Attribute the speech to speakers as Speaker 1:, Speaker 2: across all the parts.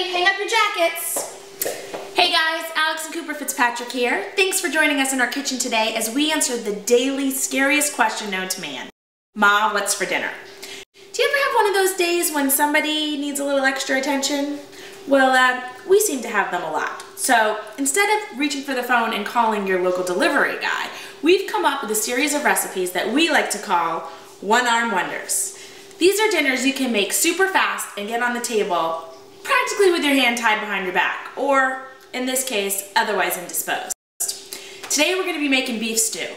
Speaker 1: ready, hang up your jackets. Hey guys, Alex and Cooper Fitzpatrick here. Thanks for joining us in our kitchen today as we answer the daily scariest question known to man. Ma, what's for dinner? Do you ever have one of those days when somebody needs a little extra attention? Well, we seem to have them a lot. So instead of reaching for the phone and calling your local delivery guy, we've come up with a series of recipes that we like to call one-arm wonders. These are dinners you can make super fast and get on the table practically with your hand tied behind your back, or in this case, otherwise indisposed. Today we're going to be making beef stew,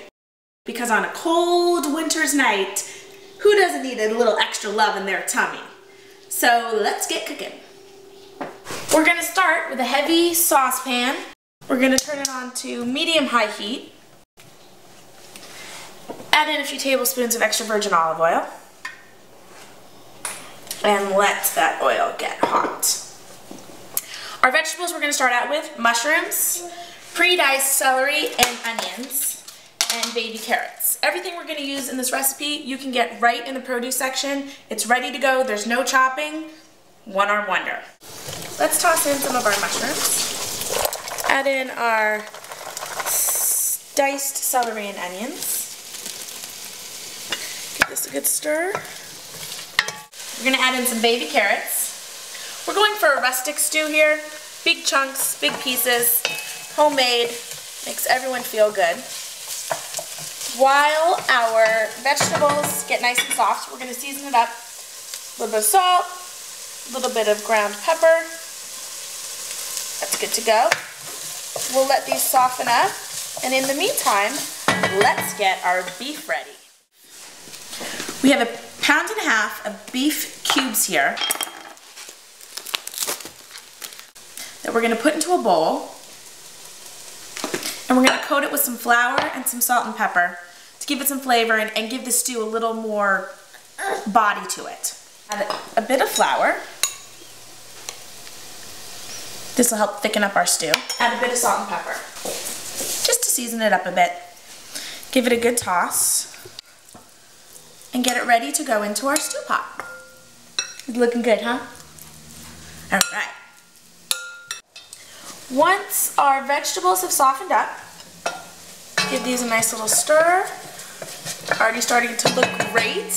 Speaker 1: because on a cold winter's night, who doesn't need a little extra love in their tummy? So let's get cooking. We're going to start with a heavy saucepan. We're going to turn it on to medium-high heat. Add in a few tablespoons of extra virgin olive oil. And let that oil get hot. Our vegetables we're going to start out with: mushrooms, pre-diced celery and onions, and baby carrots. Everything we're going to use in this recipe you can get right in the produce section. It's ready to go, there's no chopping. One-arm wonder. Let's toss in some of our mushrooms. Add in our diced celery and onions. Give this a good stir. We're going to add in some baby carrots. We're going for a rustic stew here. Big chunks, big pieces, homemade, makes everyone feel good. While our vegetables get nice and soft, we're going to season it up. A little bit of salt, a little bit of ground pepper. That's good to go. We'll let these soften up, and in the meantime, let's get our beef ready. We have 1.5 pounds of beef cubes here that we're going to put into a bowl, and we're going to coat it with some flour and some salt and pepper to give it some flavor and give the stew a little more body to it. Add a bit of flour. This will help thicken up our stew. Add a bit of salt and pepper just to season it up a bit. Give it a good toss and get it ready to go into our stew pot. It's looking good, huh? All right. Once our vegetables have softened up, give these a nice little stir. Already starting to look great.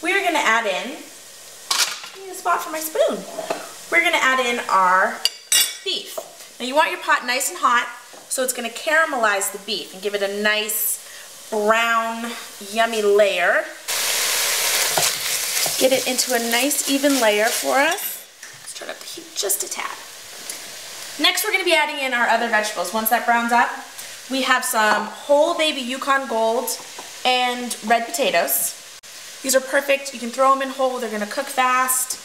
Speaker 1: We're gonna add in, I need a spot for my spoon. We're gonna add in our beef. Now you want your pot nice and hot, so it's gonna caramelize the beef and give it a nice brown, yummy layer. Get it into a nice even layer for us. Let's turn up the heat just a tad. Next we're going to be adding in our other vegetables. Once that browns up, we have some whole baby Yukon Gold and red potatoes. These are perfect. You can throw them in whole. They're going to cook fast.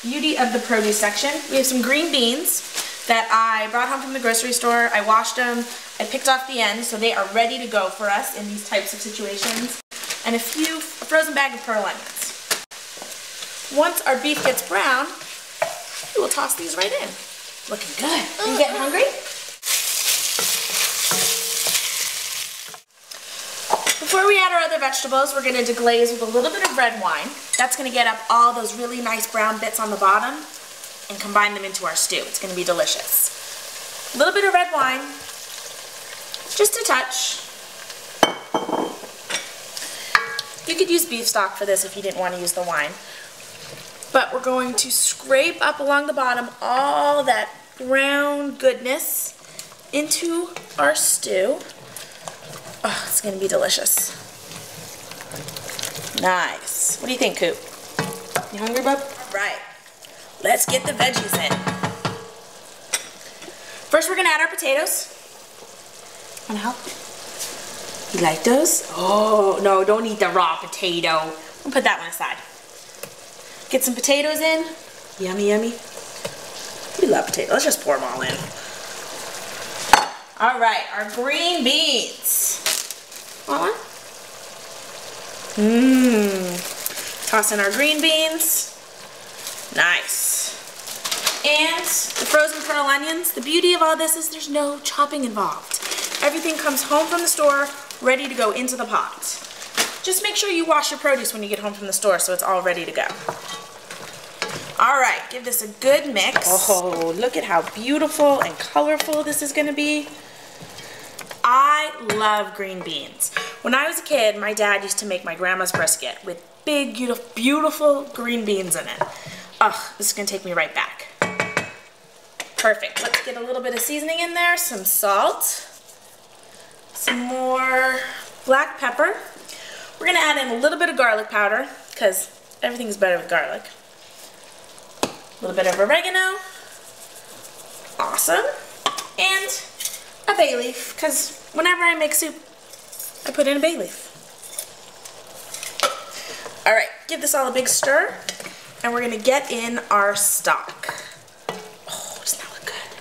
Speaker 1: Beauty of the produce section. We have some green beans that I brought home from the grocery store. I washed them. I picked off the ends, so they are ready to go for us in these types of situations. And a frozen bag of pearl onions. Once our beef gets brown, we will toss these right in. Looking good. Are you getting hungry? Before we add our other vegetables, we're going to deglaze with a little bit of red wine. That's going to get up all those really nice brown bits on the bottom and combine them into our stew. It's going to be delicious. A little bit of red wine, just a touch. You could use beef stock for this if you didn't want to use the wine. But we're going to scrape up along the bottom all that brown goodness into our stew. Oh, it's going to be delicious. Nice. What do you think, Coop? You hungry, bub? All right. Let's get the veggies in. First, we're going to add our potatoes. Want to help? You like those? Oh, no, don't eat the raw potato. We'll put that one aside. Get some potatoes in. Yummy, yummy. We love potatoes. Let's just pour them all in. All right, our green beans. Want one? Toss in our green beans. Nice. And the frozen pearl onions. The beauty of all this is there's no chopping involved. Everything comes home from the store, ready to go into the pot. Just make sure you wash your produce when you get home from the store so it's all ready to go. All right, give this a good mix. Oh, look at how beautiful and colorful this is gonna be. I love green beans. When I was a kid, my dad used to make my grandma's brisket with big, beautiful green beans in it. Oh, this is gonna take me right back. Perfect. Let's get a little bit of seasoning in there, some salt, some more black pepper. We're gonna add in a little bit of garlic powder because everything's better with garlic. A little bit of oregano. Awesome. And a bay leaf, because whenever I make soup, I put in a bay leaf. All right, give this all a big stir, and we're gonna get in our stock. Oh, doesn't that look good?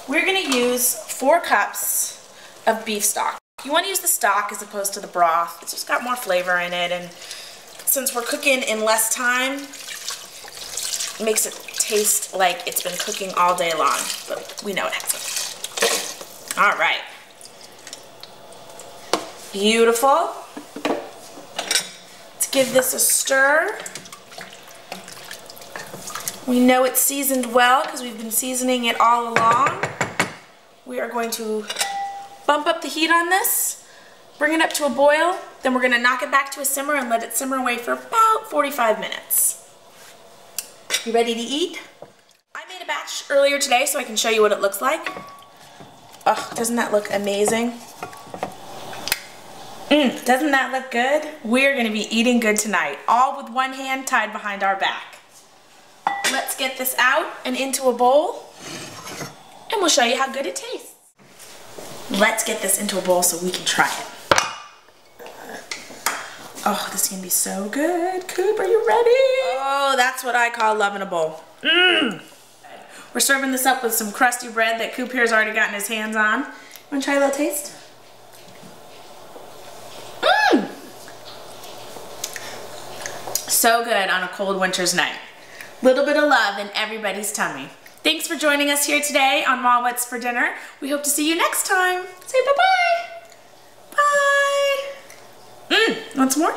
Speaker 1: We're gonna use 4 cups of beef stock. You wanna use the stock as opposed to the broth. It's just got more flavor in it, and since we're cooking in less time, it makes it taste like it's been cooking all day long, but we know it hasn't. All right. Beautiful. Let's give this a stir. We know it's seasoned well because we've been seasoning it all along. We are going to bump up the heat on this, bring it up to a boil, then we're gonna knock it back to a simmer and let it simmer away for about 45 minutes. You ready to eat? I made a batch earlier today so I can show you what it looks like. Oh, doesn't that look amazing? Doesn't that look good? We're gonna be eating good tonight, all with one hand tied behind our back. Let's get this out and into a bowl, and we'll show you how good it tastes. Let's get this into a bowl so we can try it. Oh, this is gonna be so good. Coop, are you ready? Oh, that's what I call loving a bowl. We're serving this up with some crusty bread that Coop here's already gotten his hands on. Wanna try a little taste? So good on a cold winter's night. Little bit of love in everybody's tummy. Thanks for joining us here today on Ma What's for Dinner. We hope to see you next time. Say bye-bye. Bye. Want some more?